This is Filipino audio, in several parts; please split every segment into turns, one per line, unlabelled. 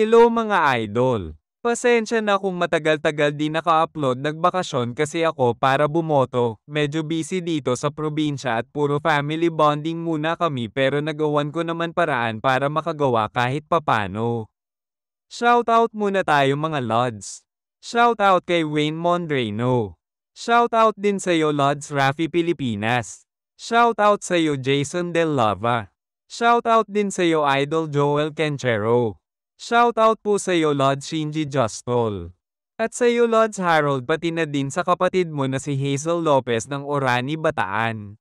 Hello mga idol! Pasensya na kung matagal-tagal di naka-upload, nagbakasyon kasi ako para bumoto. Medyo busy dito sa probinsya at puro family bonding muna kami pero nagawan ko naman paraan para makagawa kahit papano. Shoutout muna tayo mga lods. Shoutout kay Wayne Mondreno. Shoutout din sa'yo Lods Rafi Pilipinas. Shoutout sa'yo Jason Del Lava. Shoutout din sa'yo Idol Joel Kenchero. Shoutout po sa'yo Lods Shinji Justol. At sa'yo Lods Harold, pati na din sa kapatid mo na si Hazel Lopez ng Orani Bataan.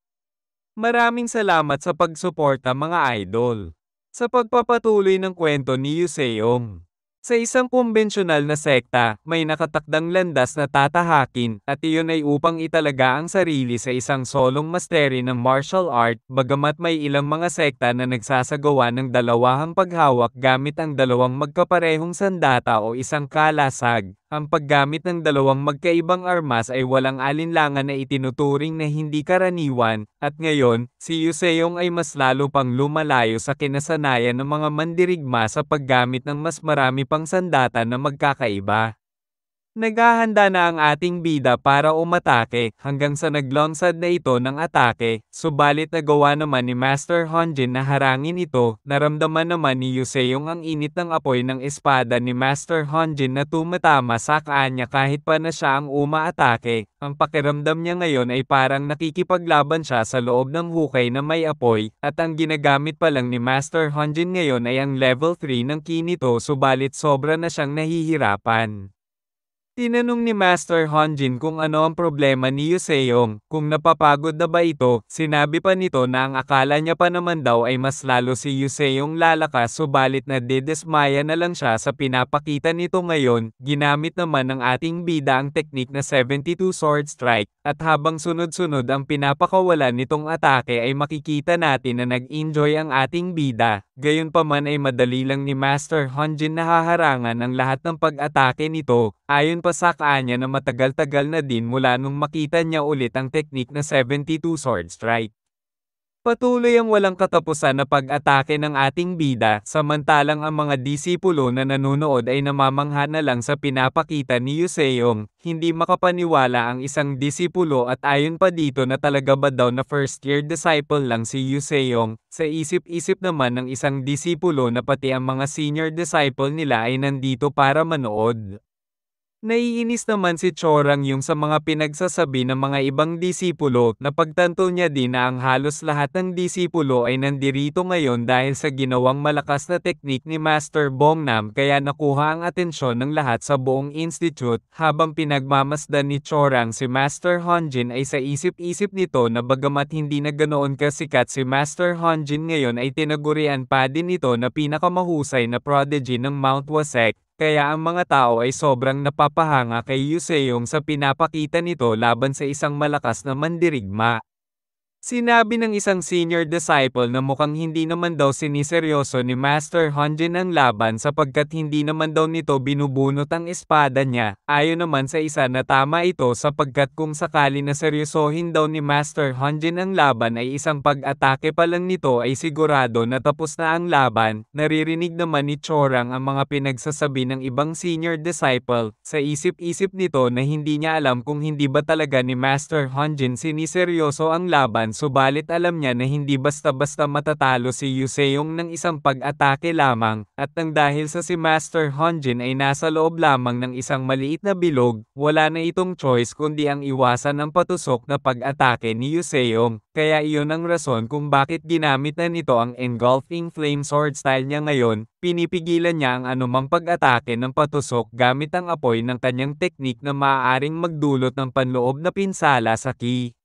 Maraming salamat sa pagsuporta mga idol. Sa pagpapatuloy ng kwento ni Yuseong. Sa isang kumbensyonal na sekta, may nakatakdang landas na tatahakin, at iyon ay upang italaga ang sarili sa isang solong mastery ng martial art, bagamat may ilang mga sekta na nagsasagawa ng dalawahang paghawak gamit ang dalawang magkaparehong sandata o isang kalasag. Ang paggamit ng dalawang magkaibang armas ay walang alinlangan na itinuturing na hindi karaniwan, at ngayon, si Yuseong ay mas lalo pang lumalayo sa kinasanayan ng mga mandirigma sa paggamit ng mas marami pang sandata na magkakaiba. Naghahanda na ang ating bida para umatake, hanggang sa naglansad na ito ng atake, subalit nagawa naman ni Master Honjin na harangin ito. Naramdaman naman ni Yuseong ang init ng apoy ng espada ni Master Honjin na tumatama sa kanya kahit pa na siya ang umaatake. Ang pakiramdam niya ngayon ay parang nakikipaglaban siya sa loob ng hukay na may apoy, at ang ginagamit pa lang ni Master Honjin ngayon ay ang level 3 ng ki nito, subalit sobra na siyang nahihirapan. Tinanong ni Master Honjin kung ano ang problema ni Yuseong, kung napapagod na ba ito. Sinabi pa nito na ang akala niya pa naman daw ay mas lalo si Yuseong lalakas, subalit nadidismaya na lang siya sa pinapakita nito ngayon. Ginamit naman ng ating bida ang teknik na 72 Sword Strike, at habang sunod-sunod ang pinapakawalan nitong atake ay makikita natin na nag-enjoy ang ating bida. Gayunpaman ay madali lang ni Master Honjin na haharangan ang lahat ng pag-atake nito. Ayon pa sa kanya na matagal-tagal na din mula nung makita niya ulit ang teknik na 72 Sword Strike. Patuloy ang walang katapusan na pag-atake ng ating bida, samantalang ang mga disipulo na nanonood ay namamangha na lang sa pinapakita ni Yuseong. Hindi makapaniwala ang isang disipulo, at ayon pa dito na talaga ba daw na first year disciple lang si Yuseong. Sa isip-isip naman ng isang disipulo na pati ang mga senior disciple nila ay nandito para manood. Naiinis naman si Chorang yung sa mga pinagsasabi ng mga ibang disipulo. Napagtanto niya din na ang halos lahat ng disipulo ay nandirito ngayon dahil sa ginawang malakas na teknik ni Master Bongnam, kaya nakuha ang atensyon ng lahat sa buong institute. Habang pinagmamasdan ni Chorang si Master Honjin ay sa isip-isip nito na bagamat hindi na ganoon kasikat si Master Honjin ngayon ay tinagurian pa din ito na pinakamahusay na prodigy ng Mount Wasek. Kaya ang mga tao ay sobrang napapahanga kay Yuseong sa pinapakita nito laban sa isang malakas na mandirigma. Sinabi ng isang senior disciple na mukhang hindi naman daw siniseryoso ni Master Honjin ang laban sapagkat hindi naman daw nito binubunot ang espada niya. Ayon naman sa isa na tama ito sapagkat kung sakali na seryosohin daw ni Master Honjin ang laban ay isang pag-atake pa lang nito ay sigurado na tapos na ang laban. Naririnig naman ni Chorang ang mga pinagsasabi ng ibang senior disciple. Sa isip-isip nito na hindi niya alam kung hindi ba talaga ni Master Honjin siniseryoso ang laban, subalit alam niya na hindi basta-basta matatalo si Yuseong ng isang pag-atake lamang, at nang dahil sa si Master Honjin ay nasa loob lamang ng isang maliit na bilog, wala na itong choice kundi ang iwasan ng patusok na pag-atake ni Yuseong. Kaya iyon ang rason kung bakit ginamit na nito ang Engulfing Flame Sword style niya ngayon. Pinipigilan niya ang anumang pag-atake ng patusok gamit ang apoy ng kanyang teknik na maaaring magdulot ng panloob na pinsala sa ki.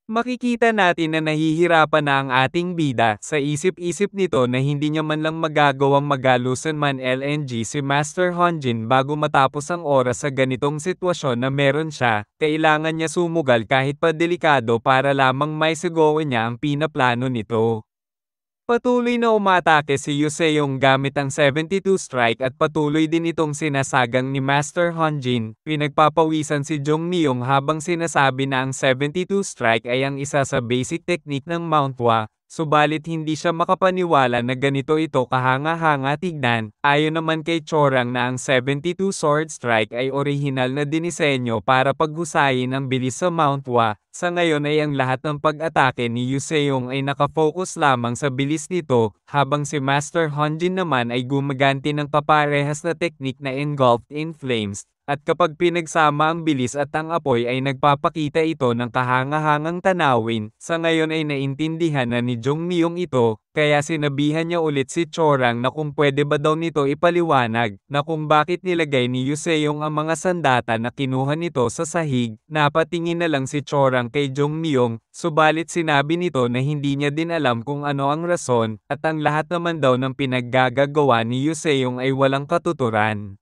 Makikita natin na nahihirapan na ang ating bida. Sa isip-isip nito na hindi niya man lang magagawang magalusan man LNG si Master Honjin bago matapos ang oras sa ganitong sitwasyon na meron siya. Kailangan niya sumugal kahit pa delikado para lamang maisagawa niya ang pinaplano nito. Patuloy na umatake si Yuseong gamit ang 72 strike at patuloy din itong sinasagang ni Master Honjin. Pinagpapawisan si Jong Myung habang sinasabi na ang 72 strike ay ang isa sa basic technique ng Mount Hua. subalit hindi siya makapaniwala na ganito ito kahanga-hanga tignan. Ayon naman kay Chorang na ang 72 Sword Strike ay orihinal na dinisenyo para paghusayin ang bilis sa Mount Hua. Sa ngayon ay ang lahat ng pag-atake ni Yu Seong ay nakafocus lamang sa bilis nito, habang si Master Honjin naman ay gumaganti ng kaparehas na teknik na engulfed in flames. At kapag pinagsama ang bilis at ang apoy ay nagpapakita ito ng kahanga-hangang tanawin. Sa ngayon ay naintindihan na ni Jong Myung ito, kaya sinabihan niya ulit si Chorang na kung pwede ba daw nito ipaliwanag, na kung bakit nilagay ni Yu Seong ang mga sandata na kinuha nito sa sahig. Napatingin na lang si Chorang kay Jong Myung, subalit sinabi nito na hindi niya din alam kung ano ang rason, at ang lahat naman daw ng pinaggagawa ni Yu Seong ay walang katuturan.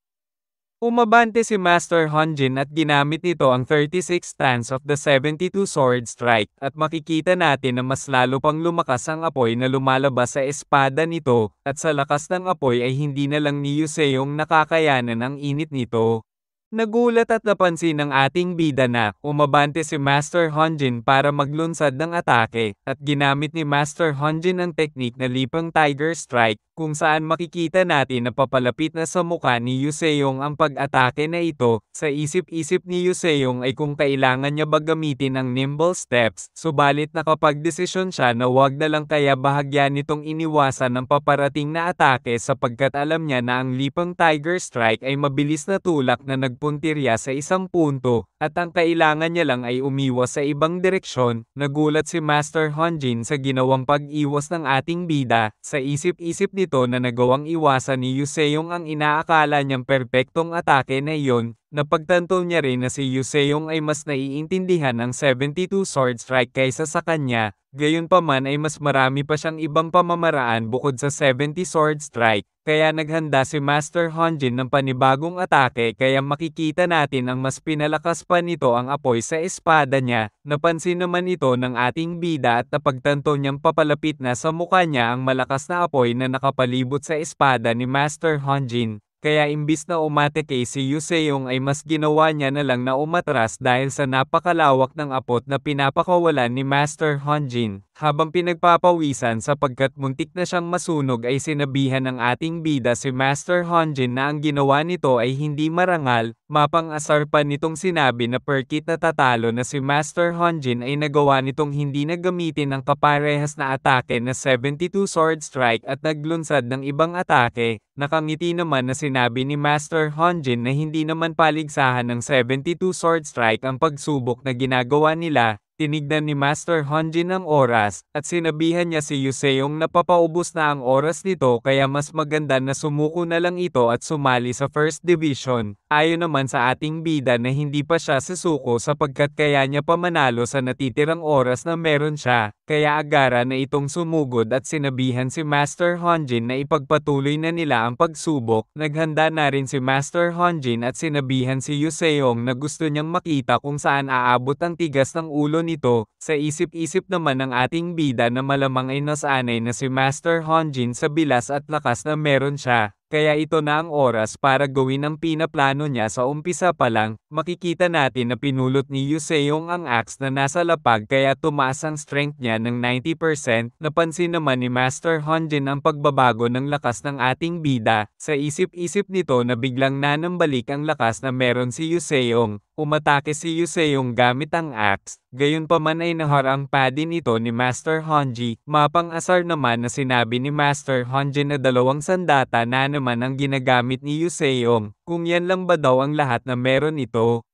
Umabante si Master Honjin at ginamit nito ang 36 stance of the 72 Sword Strike, at makikita natin na mas lalo pang lumakas ang apoy na lumalabas sa espada nito, at sa lakas ng apoy ay hindi na lang ni Yu Seong nakakayanan ang init nito. Nagulat at napansin ng ating bida na umabante si Master Honjin para maglunsad ng atake, at ginamit ni Master Honjin ang teknik na lipang Tiger Strike, kung saan makikita natin na papalapit na sa mukha ni Yu Seong ang pag-atake na ito. Sa isip-isip ni Yu Seong ay kung kailangan niya ba gamitin ang nimble steps, subalit nakapagdesisyon siya na wag na lang, kaya bahagya nitong iniwasan ng paparating na atake sapagkat alam niya na ang lipang Tiger Strike ay mabilis na tulak na nagpuntirya sa isang punto, at ang kailangan niya lang ay umiwas sa ibang direksyon. Nagulat si Master Honjin sa ginawang pag-iwas ng ating bida. Sa isip-isip nito na nagawang iwasan ni Yu Seong ang inaakala niyang perpektong atake na iyon, napagtanto niya rin na si Yu Seong ay mas naiintindihan ng 72 Sword Strike kaysa sa kanya. Gayunpaman ay mas marami pa siyang ibang pamamaraan bukod sa 70 Sword Strike, kaya naghanda si Master Honjin ng panibagong atake, kaya makikita natin ang mas pinalakas pa nito ang apoy sa espada niya. Napansin naman ito ng ating bida at napagtanto niyang papalapit na sa mukha niya ang malakas na apoy na nakapalibot sa espada ni Master Honjin. Kaya imbis na umatake si Yu Seong ay mas ginawa niya na lang na umatras dahil sa napakalawak ng apot na pinapakawalan ni Master Honjin. Habang pinagpapawisan sapagkat muntik na siyang masunog ay sinabihan ng ating bida si Master Honjin na ang ginawa nito ay hindi marangal. Mapang-asar pa nitong sinabi na perkit na tatalo na si Master Honjin ay nagawa nitong hindi na gamitin ang kaparehas na atake na 72 Sword Strike at naglunsad ng ibang atake. Nakangiti naman na sinabi ni Master Honjin na hindi naman paligsahan ng 72 Sword Strike ang pagsubok na ginagawa nila. Tinignan ni Master Honjin ang oras, at sinabihan niya si Yu Seong na papaubos na ang oras nito, kaya mas maganda na sumuko na lang ito at sumali sa First Division. Ayon naman sa ating bida na hindi pa siya susuko sapagkat kaya niya pa manalo sa natitirang oras na meron siya, kaya agara na itong sumugod at sinabihan si Master Honjin na ipagpatuloy na nila ang pagsubok. Naghanda na rin si Master Honjin at sinabihan si Yu Seong na gusto niyang makita kung saan aabot ang tigas ng ulo nito. Sa isip-isip naman ng ating bida na malamang ay nasanay na si Master Honjin sa bilas at lakas na meron siya, kaya ito na ang oras para gawin ang pinaplano niya sa umpisa pa lang. Makikita natin na pinulot ni Yu Seong ang axe na nasa lapag kaya tumaas ang strength niya ng 90%. Napansin naman ni Master Honjin ang pagbabago ng lakas ng ating bida. Sa isip-isip nito na biglang nanambalik ang lakas na meron si Yu Seong. Umatake si Yu Seong gamit ang axe, gayunpaman ay naharang pa din ito ni Master Honji. Mapang-asar naman na sinabi ni Master Honjin na 2 sandata na naman ang ginagamit ni Yu Seong, kung yan lang ba daw ang lahat na meron ito.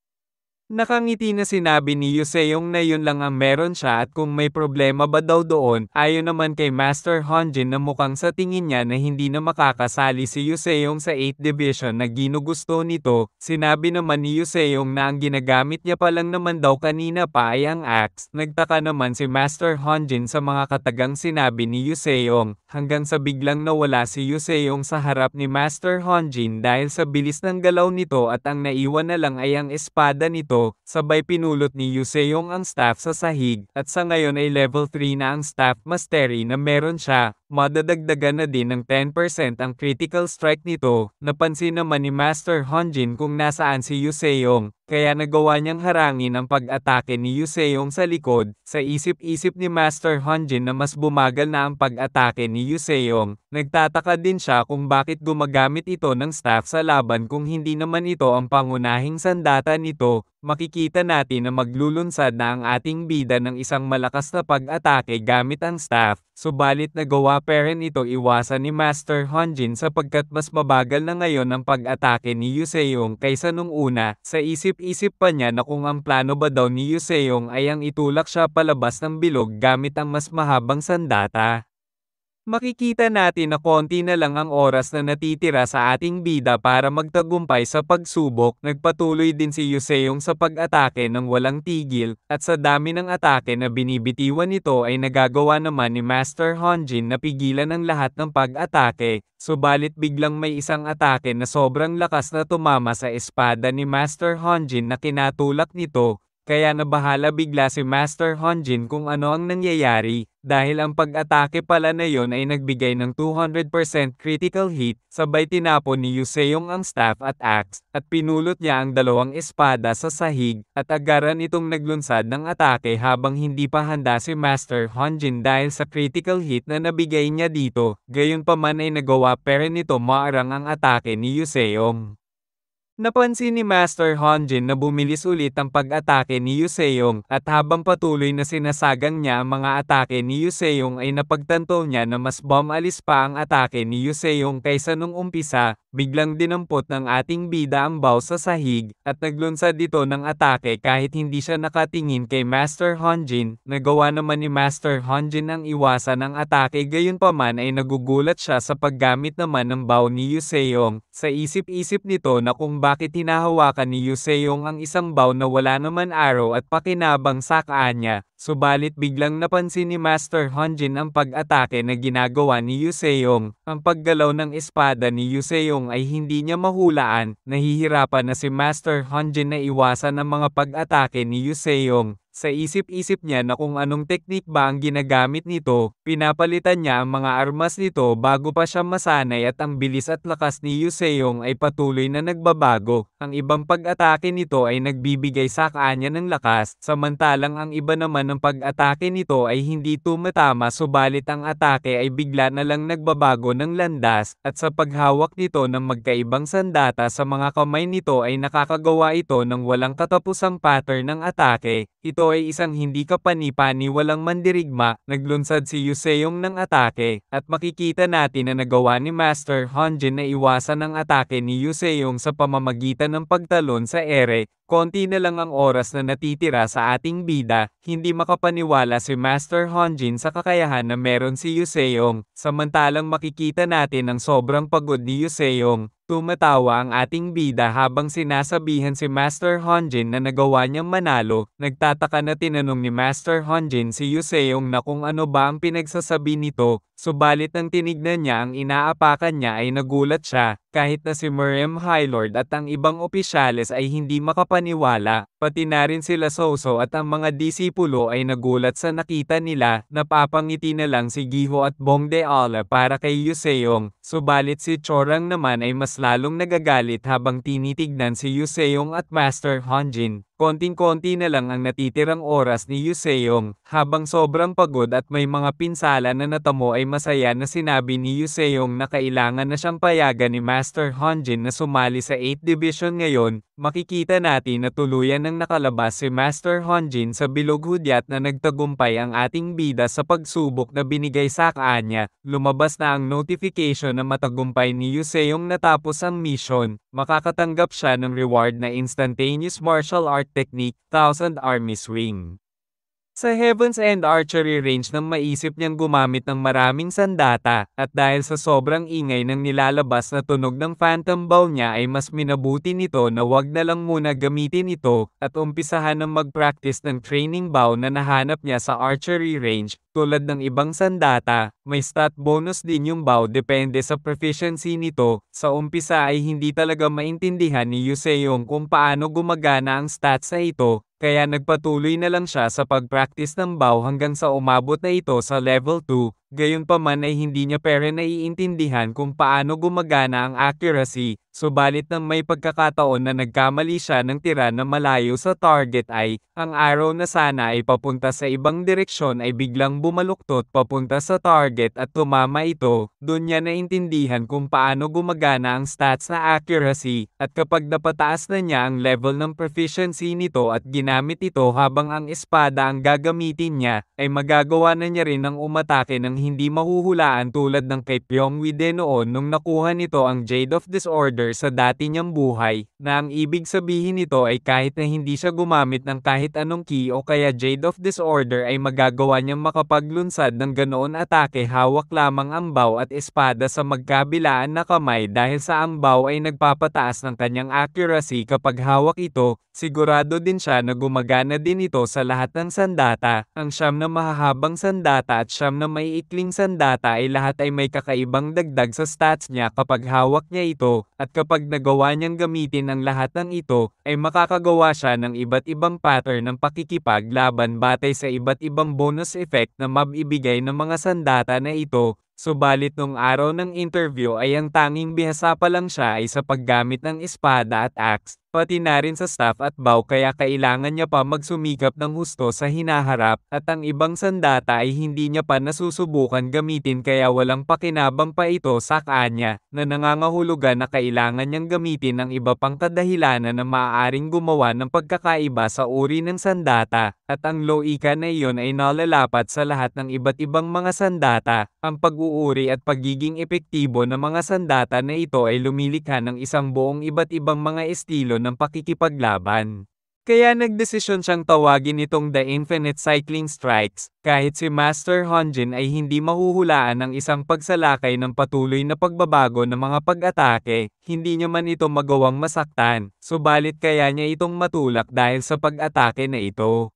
Nakangiti na sinabi ni Yu Seong na yun lang ang meron siya at kung may problema ba daw doon. Ayon naman kay Master Honjin na mukhang sa tingin niya na hindi na makakasali si Yu Seong sa 8th Division na ginugusto nito. Sinabi naman ni Yu Seong na ang ginagamit niya pa lang naman daw kanina pa ay ang axe. Nagtaka naman si Master Honjin sa mga katagang sinabi ni Yu Seong, hanggang sa biglang nawala si Yu Seong sa harap ni Master Honjin dahil sa bilis ng galaw nito at ang naiwan na lang ay ang espada nito. Sabay pinulot ni Yu Seong ang staff sa sahig, at sa ngayon ay level 3 na ang staff mastery na meron siya. madadagdagan na din ng 10% ang critical strike nito. Napansin naman ni Master Honjin kung nasaan si Yu Seong, kaya nagawa niyang harangin ang pag-atake ni Yu Seong sa likod. Sa isip-isip ni Master Honjin na mas bumagal na ang pag-atake ni Yu Seong, nagtataka din siya kung bakit gumagamit ito ng staff sa laban kung hindi naman ito ang pangunahing sandata nito. Makikita natin na maglulunsad na ang ating bida ng isang malakas na pag-atake gamit ang staff, subalit nagawa pa rin ito iwasan ni Master Honjin sapagkat mas mabagal na ngayon ang pag-atake ni Yu Seong kaysa nung una. Sa isip-isip pa niya na kung ang plano ba daw ni Yu Seong ay ang itulak siya palabas ng bilog gamit ang mas mahabang sandata. Makikita natin na konti na lang ang oras na natitira sa ating bida para magtagumpay sa pagsubok. Nagpatuloy din si Yu Seong sa pag-atake ng walang tigil, at sa dami ng atake na binibitiwan nito ay nagagawa naman ni Master Honjin na pigilan ang lahat ng pag-atake. Subalit biglang may isang atake na sobrang lakas na tumama sa espada ni Master Honjin na kinatulak nito. Kaya nabahala bigla si Master Honjin kung ano ang nangyayari, dahil ang pag-atake pala na yon ay nagbigay ng 200% critical hit, sabay tinapon ni Yu Seong ang staff at axe, at pinulot niya ang dalawang espada sa sahig, at agaran itong naglunsad ng atake habang hindi pa handa si Master Honjin dahil sa critical hit na nabigay niya dito. Gayunpaman ay nagawa pa rin nito maarang ang atake ni Yu Seong. Napansin ni Master Honjin na bumilis ulit ang pag-atake ni Yu Seong, at habang patuloy na sinasagang niya ang mga atake ni Yu Seong ay napagtanto niya na mas bumalis pa ang atake ni Yu Seong kaysa nung umpisa. Biglang dinampot ng ating bida ang bow sa sahig, at naglunsad dito ng atake kahit hindi siya nakatingin kay Master Honjin. Nagawa naman ni Master Honjin ang iwasan ang atake, gayunpaman ay nagugulat siya sa paggamit naman ng bow ni Yu Seong. Sa isip-isip nito na kung bakit hinahawakan ni Yu Seong ang isang bow na wala naman arrow at pakinabang sa kanya. Subalit biglang napansin ni Master Honjin ang pag-atake na ginagawa ni Yu Seong. Ang paggalaw ng espada ni Yu Seong ay hindi niya mahulaan. Nahihirapan na si Master Honjin na iwasan ang mga pag-atake ni Yu Seong. Sa isip-isip niya na kung anong teknik ba ang ginagamit nito, pinapalitan niya ang mga armas nito bago pa siya masanay, at ang bilis at lakas ni Yu Seong ay patuloy na nagbabago. Ang ibang pag-atake nito ay nagbibigay sa kanya ng lakas, samantalang ang iba naman ng pag-atake nito ay hindi tumatama, subalit ang atake ay bigla na lang nagbabago ng landas, at sa paghawak nito ng magkaibang sandata sa mga kamay nito ay nakakagawa ito ng walang katapusang pattern ng atake. Ito ay isang hindi kapani-pani walang mandirigma. Naglunsad si Yu Seong ng atake, at makikita natin na nagawa ni Master Honjin na iwasan ang atake ni Yu Seong sa pamamagitan ng pagtalon sa ere. Konti na lang ang oras na natitira sa ating bida, hindi makapaniwala si Master Honjin sa kakayahan na meron si Yu Seong. Samantalang makikita natin ang sobrang pagod ni Yu Seong. Tumatawa ang ating bida habang sinasabihan si Master Honjin na nagawa niyang manalo. Nagtataka na tinanong ni Master Honjin si Yu Seong na kung ano ba ang pinagsasabi nito. Subalit nang tinignan niya ang inaapakan niya ay nagulat siya, kahit na si Meriem Highlord at ang ibang opisyales ay hindi makapaniwala. Pati na rin sila Soso at ang mga disipulo ay nagulat sa nakita nila. Napapangiti na lang si Giho at Bongde Ala para kay Yu Seong. Subalit si Chorang naman ay mas lalong nagagalit habang tinitignan si Yu Seong at Master Honjin. Konting-konti na lang ang natitirang oras ni Yu Seong. Habang sobrang pagod at may mga pinsala na natamo ay masaya na sinabi ni Yu Seong na kailangan na siyang payagan ni Master Honjin na sumali sa 8th Division ngayon. Makikita natin na tuluyan ng nakalabas si Master Honjin sa bilog hudyat na nagtagumpay ang ating bida sa pagsubok na binigay sa kanya. Lumabas na ang notification na matagumpay ni Yu Seong natapos ang mission. Makakatanggap siya ng reward na Instantaneous Martial Art Technique, 1000 Army Swing. Sa Heaven's End Archery Range nang maisip niyang gumamit ng maraming sandata, at dahil sa sobrang ingay ng nilalabas na tunog ng phantom bow niya ay mas minabuti nito na wag na lang muna gamitin ito, at umpisahan ng mag-practice ng training bow na nahanap niya sa archery range. Tulad ng ibang sandata, may stat bonus din yung bow depende sa proficiency nito. Sa umpisa ay hindi talaga maintindihan ni Yu Seong kung paano gumagana ang stats na ito, kaya nagpatuloy na lang siya sa pag-practice ng bow hanggang sa umabot na ito sa level 2. Gayunpaman ay hindi niya pero naiintindihan kung paano gumagana ang accuracy, subalit nang may pagkakataon na nagkamali siya ng tira na malayo sa target ay, ang arrow na sana ay papunta sa ibang direksyon ay biglang bumaluktot papunta sa target at tumama ito. Doon niya naintindihan kung paano gumagana ang stats na accuracy, at kapag napataas na niya ang level ng proficiency nito at ginamit ito habang ang espada ang gagamitin niya, ay magagawa na niya rin ang umatake ng hindi mahuhulaan tulad ng kay Pyongwide noon nung nakuha nito ang Jade of Disorder sa dati niyang buhay, na ang ibig sabihin nito ay kahit na hindi siya gumamit ng kahit anong key o kaya Jade of Disorder ay magagawa niyang makapaglunsad ng ganoon atake hawak lamang ang bow at espada sa magkabilaan na kamay dahil sa ang bow ay nagpapataas ng kanyang accuracy kapag hawak ito. Sigurado din siya na gumagana din ito sa lahat ng sandata. Ang siyam na mahahabang sandata at siyam na maiikling sandata ay lahat ay may kakaibang dagdag sa stats niya kapag hawak niya ito, at kapag nagawa niyang gamitin ang lahat ng ito, ay makakagawa siya ng iba't ibang pattern ng pakikipaglaban batay sa iba't ibang bonus effect na mabibigay ng mga sandata na ito. Subalit nung araw ng interview ay ang tanging bihasa pa lang siya ay sa paggamit ng espada at axe, pati na rin sa staff at bow kaya kailangan niya pa magsumikap ng husto sa hinaharap, at ang ibang sandata ay hindi niya pa nasusubukan gamitin kaya walang pakinabang pa ito sa kanya, na nangangahulugan na kailangan niyang gamitin ang iba pang kadahilanan na maaaring gumawa ng pagkakaiba sa uri ng sandata, at ang loika na iyon ay nalalapat sa lahat ng iba't ibang mga sandata. Ang pag-uuri at pagiging epektibo ng mga sandata na ito ay lumilikha ng isang buong iba't ibang mga estilo ng pakikipaglaban. Kaya nagdesisyon siyang tawagin itong The Infinite Cycling Strikes, kahit si Master Honjin ay hindi mahuhulaan ng isang pagsalakay ng patuloy na pagbabago ng mga pag-atake, hindi niya man ito magawang masaktan, subalit kaya niya itong matulak dahil sa pag-atake na ito.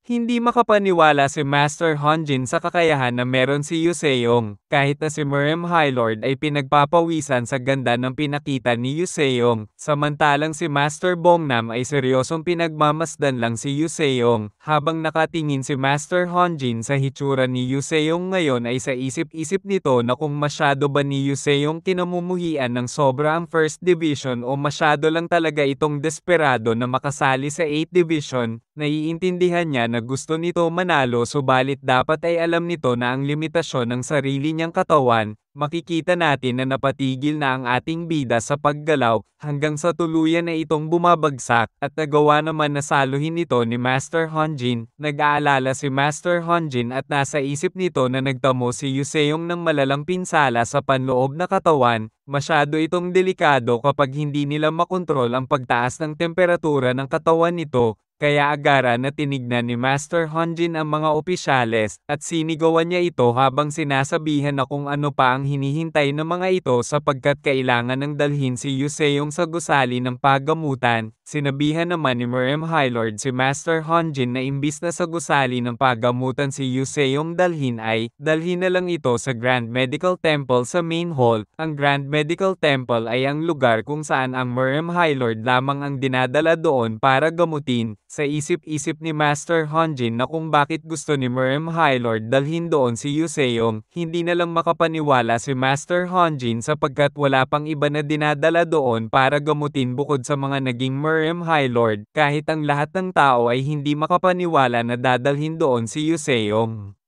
Hindi makapaniwala si Master Honjin sa kakayahan na meron si Yuseong, kahit na si Merem Highlord ay pinagpapawisan sa ganda ng pinakita ni Yuseong, samantalang si Master Bongnam ay seryosong pinagmamasdan lang si Yuseong, habang nakatingin si Master Honjin sa hitsura ni Yuseong ngayon ay sa isip-isip nito na kung masyado ba ni Yuseong kinamumuhian ng sobra ang First Division o masyado lang talaga itong desperado na makasali sa 8th Division. Naiintindihan niya na gusto nito manalo subalit dapat ay alam nito na ang limitasyon ng sarili niyang katawan. Makikita natin na napatigil na ang ating bida sa paggalaw hanggang sa tuluyan na itong bumabagsak at nagawa naman na saluhin ito ni Master Honjin. Nag-aalala si Master Honjin at nasa isip nito na nagtamo si Yuseong ng malalang pinsala sa panloob na katawan. Masyado itong delikado kapag hindi nila makontrol ang pagtaas ng temperatura ng katawan nito. Kaya agara na tinignan ni Master Honjin ang mga opisyales, at sinigawan niya ito habang sinasabihan na kung ano pa ang hinihintay ng mga ito sapagkat kailangan ng dalhin si Yuseong sa gusali ng pagamutan. Sinabihan naman ni Merem Highlord si Master Honjin na imbis na sa gusali ng pagamutan si Yuseong dalhin na lang ito sa Grand Medical Temple sa main hall. Ang Grand Medical Temple ay ang lugar kung saan ang Merem Highlord lamang ang dinadala doon para gamutin. Sa isip-isip ni Master Honjin na kung bakit gusto ni Merem Highlord dalhin doon si Yuseong, hindi na lang makapaniwala si Master Honjin sapagkat wala pang iba na dinadala doon para gamutin bukod sa mga naging Merem Highlord, kahit ang lahat ng tao ay hindi makapaniwala na dadalhin doon si Yuseong.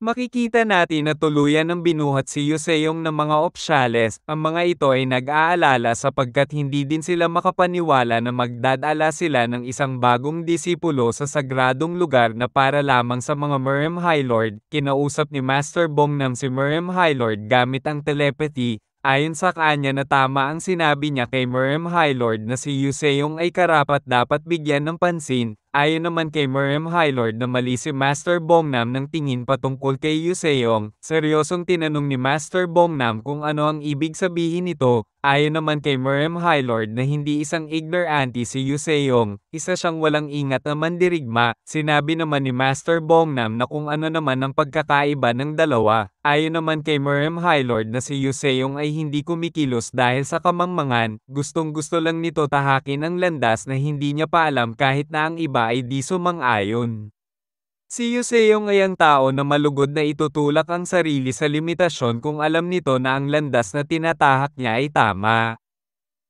Makikita natin na tuluyan ng binuhat si Yuseong ng mga opisyales. Ang mga ito ay nag-aalala sapagkat hindi din sila makapaniwala na magdadala sila ng isang bagong disipulo sa sagradong lugar na para lamang sa mga Merem Highlord. Kinausap ni Master Bongnam si Merem Highlord gamit ang telepathy. Ayon sa kanya na tama ang sinabi niya kay Merem Highlord na si Yuseong ay karapat-dapat bigyan ng pansin. Ayon naman kay Merem Highlord na mali si Master Bongnam ng tingin patungkol kay Yuseong. Seryosong tinanong ni Master Bongnam kung ano ang ibig sabihin nito. Ayon naman kay Merem Highlord na hindi isang ignorante si Yuseong, isa siyang walang ingat na mandirigma. Sinabi naman ni Master Bongnam na kung ano naman ang pagkakaiba ng dalawa. Ayon naman kay Merem Highlord na si Yuseong ay hindi kumikilos dahil sa kamangmangan, gustong-gusto lang nito tahakin ang landas na hindi niya pa alam kahit na ang iba ay di sumang-ayon. Si Yuseong ay ang tao na malugod na itutulak ang sarili sa limitasyon kung alam nito na ang landas na tinatahak niya ay tama.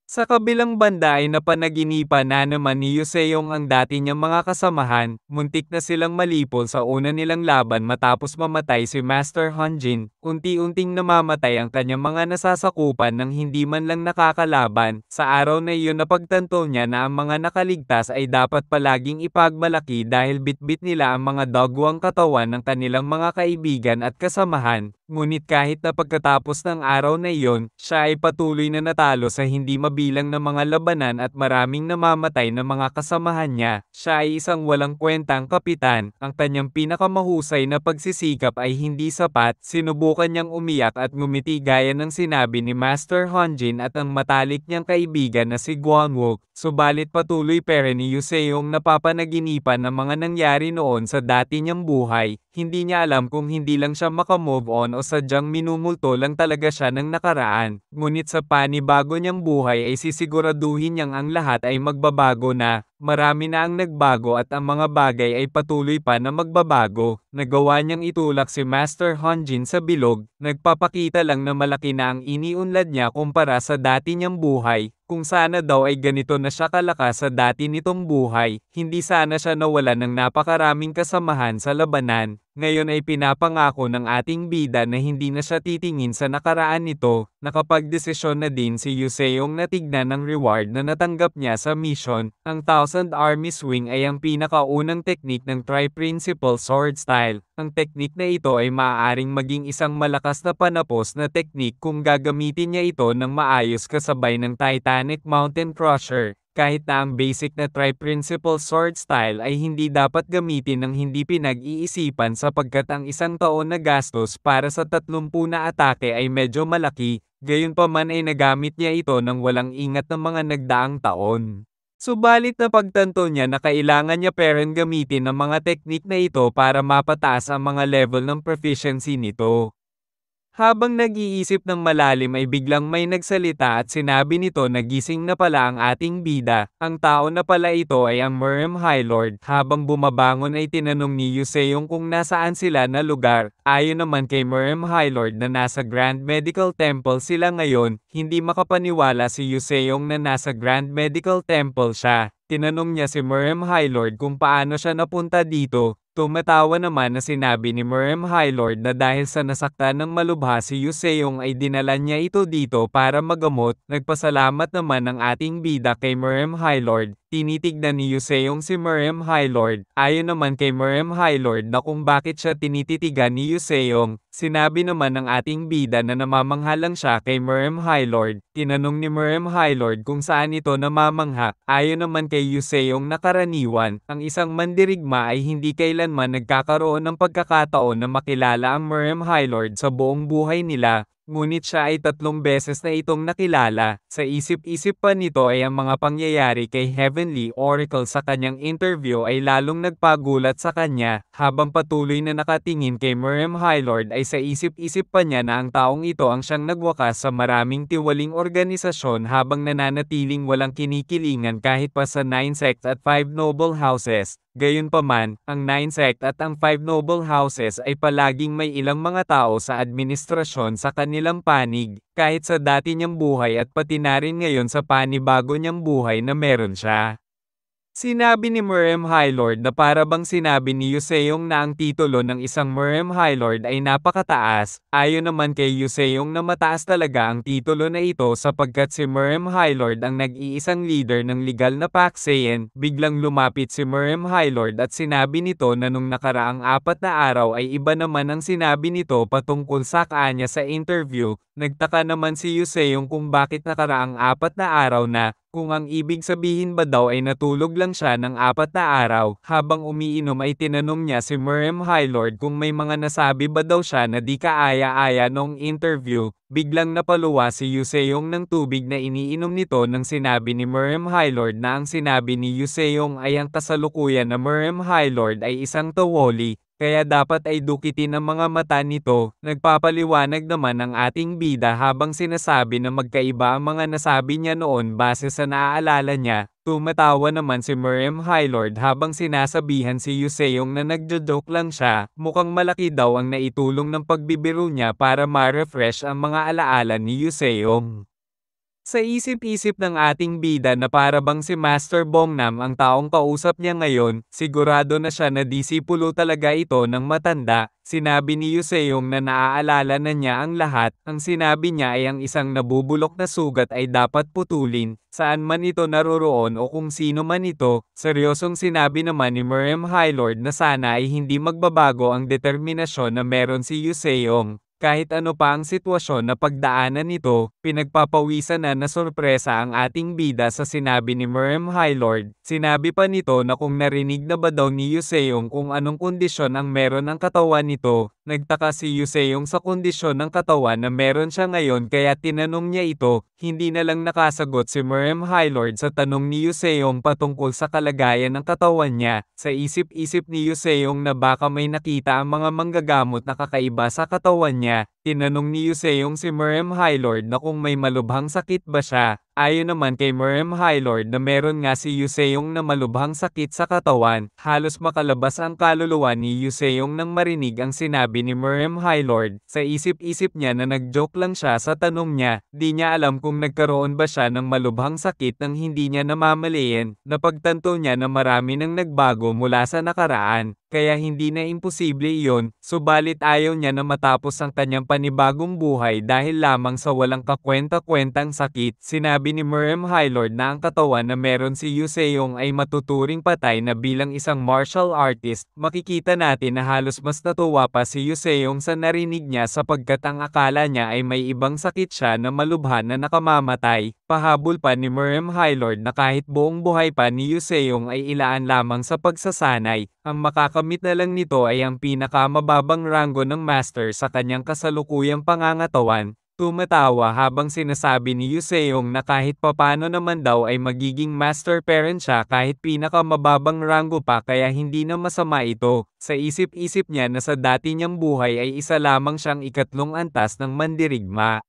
Sa kabilang banda ay napanaginipan na naman ni Yuseong ang dati niyang mga kasamahan, muntik na silang malipol sa una nilang laban matapos mamatay si Master Hanjin, unti-unting namamatay ang kanyang mga nasasakupan ng hindi man lang nakakalaban. Sa araw na iyon napagtanto niya na ang mga nakaligtas ay dapat palaging ipagmalaki dahil bitbit nila ang mga dagwang katawan ng kanilang mga kaibigan at kasamahan. Ngunit kahit na pagkatapos ng araw na iyon, siya ay patuloy na natalo sa hindi mabilang na mga labanan at maraming namamatay na mga kasamahan niya, siya ay isang walang kwentang kapitan. Ang kanyang pinakamahusay na pagsisikap ay hindi sapat, sinubukan niyang umiyak at ngumiti gaya ng sinabi ni Master Hanjin at ang matalik niyang kaibigan na si Guanwoo. Subalit patuloy pa rin ni Yuseong napapanaginipan ng mga nangyari noon sa dati niyang buhay. Hindi niya alam kung hindi lang siya makamove on o sadyang minumulto lang talaga siya ng nakaraan. Ngunit sa panibago niyang buhay ay sisiguraduhin niyang ang lahat ay magbabago na. Marami na ang nagbago at ang mga bagay ay patuloy pa na magbabago. Nagawa niyang itulak si Master Hanjin sa bilog, nagpapakita lang na malaki na ang iniunlad niya kumpara sa dati niyang buhay. Kung sana daw ay ganito na siya kalakas sa dati nitong buhay, hindi sana siya nawala ng napakaraming kasamahan sa labanan. Ngayon ay pinapangako ng ating bida na hindi na siya titingin sa nakaraan nito. Nakapagdesisyon na din si Yuseong na tignan ang reward na natanggap niya sa mission. Ang Thousand Army Swing ay ang pinakaunang teknik ng Tri-Principle Sword Style. Ang teknik na ito ay maaaring maging isang malakas na panapos na teknik kung gagamitin niya ito ng maayos kasabay ng Titanic Mountain Crusher. Kahit na ang basic na Tri-Principle Sword Style ay hindi dapat gamitin ng hindi pinag-iisipan sapagkat ang isang taon na gastos para sa 30 na atake ay medyo malaki, gayunpaman ay nagamit niya ito ng walang ingat ng mga nagdaang taon. Subalit napagtanto niya na kailangan niya pa rin gamitin ang mga teknik na ito para mapataas ang mga level ng proficiency nito. Habang nag-iisip ng malalim ay biglang may nagsalita at sinabi nito na gising na pala ang ating bida. Ang tao na pala ito ay ang Merem High Lord. Habang bumabangon ay tinanong ni Yuseong kung nasaan sila na lugar. Ayon naman kay Merem High Lord na nasa Grand Medical Temple sila ngayon, hindi makapaniwala si Yuseong na nasa Grand Medical Temple siya. Tinanong niya si Merem High Lord kung paano siya napunta dito. Tumatawa naman na sinabi ni Merem High Lord na dahil sa nasaktan ng malubha si Yuseong ay dinala niya ito dito para magamot. Nagpasalamat naman ang ating bida kay Merem High Lord. Tinitignan ni Yuseong si Merem High Lord. Ayon naman kay Merem High Lord na kung bakit siya tinititigan ni Yuseong, sinabi naman ng ating bida na namamangha lang siya kay Merem High Lord. Tinanong ni Merem High Lord kung saan ito namamangha. Ayon naman kay Yuseong na karaniwan, ang isang mandirigma ay hindi kailanman nagkakaroon ng pagkakataon na makilala ang Merem High Lord sa buong buhay nila. Ngunit siya ay 3 beses na itong nakilala. Sa isip-isip pa nito ay ang mga pangyayari kay Heavenly Oracle sa kanyang interview ay lalong nagpagulat sa kanya. Habang patuloy na nakatingin kay Merem High Lord ay sa isip-isip pa niya na ang taong ito ang siyang nagwakas sa maraming tiwaling organisasyon habang nananatiling walang kinikilingan kahit pa sa 9 sects at 5 noble houses. Gayunpaman, ang 9 sect at ang 5 noble houses ay palaging may ilang mga tao sa administrasyon sa kanilang panig, kahit sa dati niyang buhay at pati na rin ngayon sa panibago niyang buhay na meron siya. Sinabi ni Merem High Lord na para bang sinabi ni Yuseong na ang titulo ng isang Merem High Lord ay napakataas. Ayon naman kay Yuseong na mataas talaga ang titulo na ito sapagkat si Merem High Lord ang nag-iisang leader ng legal na Paksien. Biglang lumapit si Merem High Lord at sinabi nito na nung nakaraang 4 na araw ay iba naman ang sinabi nito patungkol sa kanya sa interview. Nagtaka naman si Yuseong kung bakit nakaraang 4 na araw na. Kung ang ibig sabihin ba daw ay natulog lang siya ng 4 na araw, habang umiinom ay tinanong niya si Merem High Lord kung may mga nasabi ba daw siya na di kaaya-aya noong interview. Biglang napaluwa si Yuseong ng tubig na iniinom nito nang sinabi ni Merem High Lord na ang sinabi ni Yuseong ay ang kasalukuyan na Merem High Lord ay isang tawoli. Kaya dapat ay dukitin ang mga mata nito. Nagpapaliwanag naman ang ating bida habang sinasabi na magkaiba ang mga nasabi niya noon base sa naaalala niya. Tumatawa naman si Miriam Hylord habang sinasabihan si Yuseong na nagjo-joke lang siya, mukhang malaki daw ang naitulong ng pagbibiro niya para ma-refresh ang mga alaala ni Yuseong. Sa isip-isip ng ating bida na para bang si Master Bongnam ang taong kausap niya ngayon, sigurado na siya na disipulo talaga ito ng matanda. Sinabi ni Yuseong na naaalala na niya ang lahat, ang sinabi niya ay ang isang nabubulok na sugat ay dapat putulin, saan man ito naroroon o kung sino man ito. Seryosong sinabi naman ni Miriam Hylord na sana ay hindi magbabago ang determinasyon na meron si Yuseong. Kahit ano pa ang sitwasyon na pagdaanan nito, pinagpapawisan na sorpresa ang ating bida sa sinabi ni Miriam Hylord. Sinabi pa nito na kung narinig na ba daw ni Yuseong kung anong kondisyon ang meron ng katawan nito. Nagtaka si Yuseong sa kondisyon ng katawan na meron siya ngayon kaya tinanong niya ito. Hindi na lang nakasagot si Miriam Hylord sa tanong ni Yuseong patungkol sa kalagayan ng katawan niya. Sa isip-isip ni Yuseong na baka may nakita ang mga manggagamot na kakaiba sa katawan niya. Tinanong ni Yuseong si Miriam Hylord na kung may malubhang sakit ba siya. Ayon naman kay Miriam Hylord na meron nga si Yuseong na malubhang sakit sa katawan, halos makalabas ang kaluluwa ni Yuseong nang marinig ang sinabi ni Miriam Hylord. Sa isip-isip niya na nag-joke lang siya sa tanong niya, di niya alam kung nagkaroon ba siya ng malubhang sakit nang hindi niya namamalayan. Napagtanto niya na marami nang nagbago mula sa nakaraan, kaya hindi na imposible iyon, subalit ayaw niya na matapos ang kanyang panibagong buhay dahil lamang sa walang kakwenta-kwentang sakit. Sinabi ni Miriam Hylord na ang katawan na meron si Yuseong ay matuturing patay na bilang isang martial artist. Makikita natin na halos mas natuwa pa si Yuseong sa narinig niya sapagkat ang akala niya ay may ibang sakit siya na malubha na nakamamatay. Pahabol pa ni Miriam Hylord na kahit buong buhay pa ni Yuseong ay ilaan lamang sa pagsasanay. Ang makakamit na lang nito ay ang pinakamababang ranggo ng master sa kanyang kasalukuyang pangangatawan. Tumatawa habang sinasabi ni Yuseong na kahit papano naman daw ay magiging master parent siya kahit pinakamababang ranggo pa kaya hindi na masama ito. Sa isip-isip niya na sa dati niyang buhay ay isa lamang siyang ikatlong antas ng mandirigma.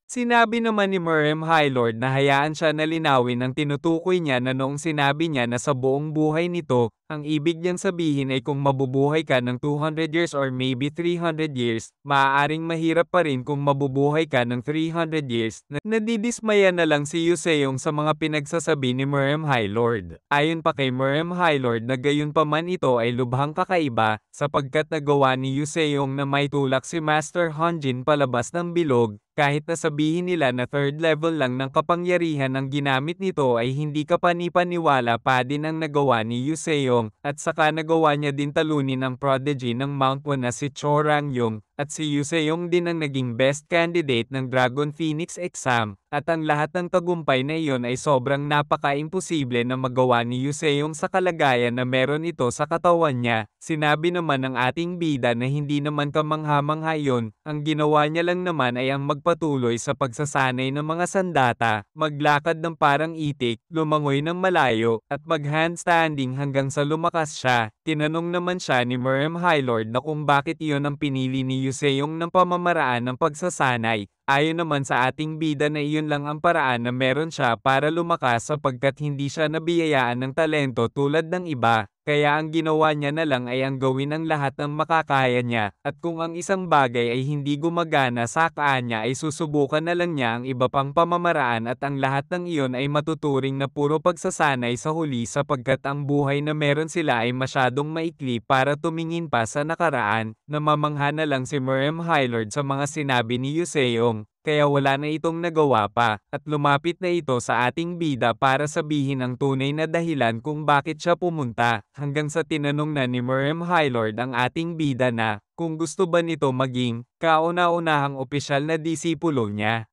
Sinabi naman ni Miriam Hylord na hayaan siya na linawin ang tinutukoy niya na noong sinabi niya na sa buong buhay nito, ang ibig niyang sabihin ay kung mabubuhay ka ng 200 years or maybe 300 years, maaaring mahirap pa rin kung mabubuhay ka ng 300 years. Nadidismaya na lang si Yuseong sa mga pinagsasabi ni Miriam Hylord. Ayon pa kay Miriam Hylord na gayon pa man ito ay lubhang kakaiba, sapagkat nagawa ni Yuseong na may tulak si Master Honjin palabas ng bilog. Kahit na sabihin nila na third level lang ng kapangyarihan ang ginamit nito ay hindi kapanipaniwala pa din ang nagawa ni Yuseong, at saka nagawa niya din talunin ang prodigy ng Mount 1 na si Cho Rangyong, at si Yuseong din ang naging best candidate ng Dragon Phoenix exam, at ang lahat ng tagumpay na iyon ay sobrang napaka-imposible na magawa ni Yuseong sa kalagayan na meron ito sa katawan niya. Sinabi naman ng ating bida na hindi naman kamangha-mangha iyon, ang ginawa niya lang naman ay ang magpatuloy sa pagsasanay ng mga sandata, maglakad ng parang itik, lumangoy ng malayo, at mag-handstanding hanggang sa lumakas siya. Tinanong naman siya ni Miriam Hylord na kung bakit iyon ang pinili ni Yuseong ng pamamaraan ng pagsasanay. Ayon naman sa ating bida na iyon lang ang paraan na meron siya para lumakas sapagkat hindi siya nabiyayaan ng talento tulad ng iba. Kaya ang ginawa niya na lang ay ang gawin ang lahat ng makakaya niya, at kung ang isang bagay ay hindi gumagana sa kanya ay susubukan na lang niya ang iba pang pamamaraan at ang lahat ng iyon ay matuturing na puro pagsasanay sa huli sapagkat ang buhay na meron sila ay masyadong maikli para tumingin pa sa nakaraan. Namamangha na lang si Miriam Hylord sa mga sinabi ni Yuseong. Kaya wala na itong nagawa pa, at lumapit na ito sa ating bida para sabihin ang tunay na dahilan kung bakit siya pumunta, hanggang sa tinanong na ni Miriam Hylord ang ating bida na, kung gusto ba nito maging, kauna-unahang opisyal na disipulo niya.